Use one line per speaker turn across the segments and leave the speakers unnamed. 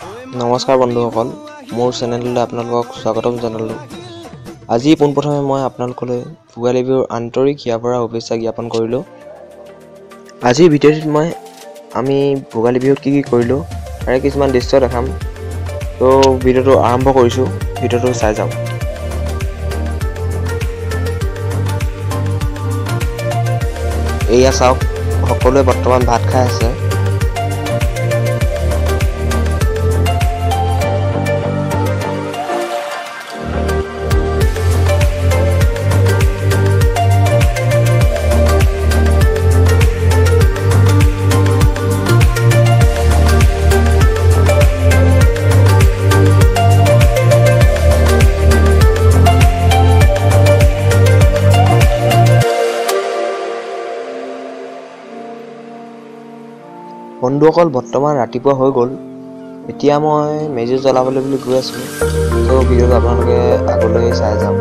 নমস্কাৰ বন্ধুসকল, মোৰ চেনেললৈ আপোনালোকক স্বাগতম জনালোঁ। আজি পোনপ্ৰথমে মই আপোনালোকলৈ ভোগালী বিহুৰ আন্তৰিক হিয়াৰ পৰা শুভেচ্ছা জ্ঞাপন কৰিলোঁ। আজিৰ ভিডিঅ'টোত আমি ভোগালী বিহুত কি কৰিলোঁ তাৰে কিছুমান দৃশ্য দেখাম। তো ভিডিঅ'টো আৰম্ভ কৰিছোঁ, ভিডিঅ'টো চাই যাওক। এয়া চাওক, সকলোৱে বৰ্তমান ভাত খাই আছে। বন্ধুসকল, বৰ্তমান ৰাতিপুৱা হৈ গ'ল। এতিয়া মই মেজি জ্বলাবলৈ বুলি গৈ আছোঁ। তো ভিডিঅ'টো আপোনালোকে আগলৈ চাই যাওক।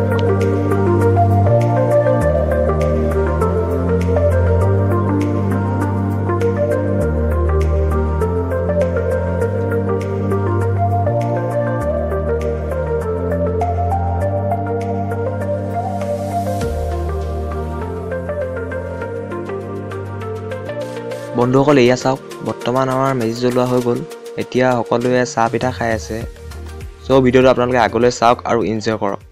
বন্ধুসকল, এয়া চাওক, বৰ্তমান আমাৰ মেজি জ্বলোৱা হৈ গ'ল। এতিয়া সকলোৱে চাহ পিঠা খাই আছে। চ' ভিডিঅ'টো আপোনালোকে আগলৈ চাওক আৰু এনজয় কৰক।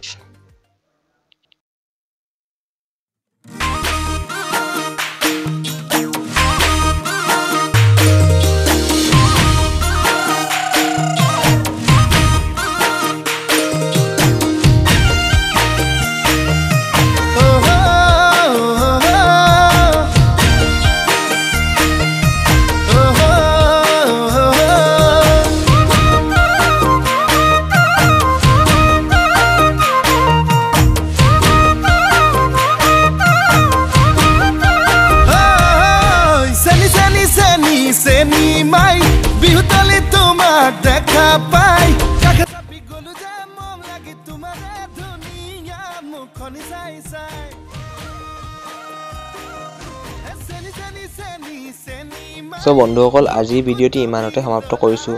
বিহুতলি তোমাক দেখা পাই কাষে গলো যে মন লাগি তোমাৰে ধুনীয়া মুখনি চাই চাই
চ' বন্ধুসকল, আজিৰ ভিডিঅ'টি ইমানতে সমাপ্ত কৰিছোঁ।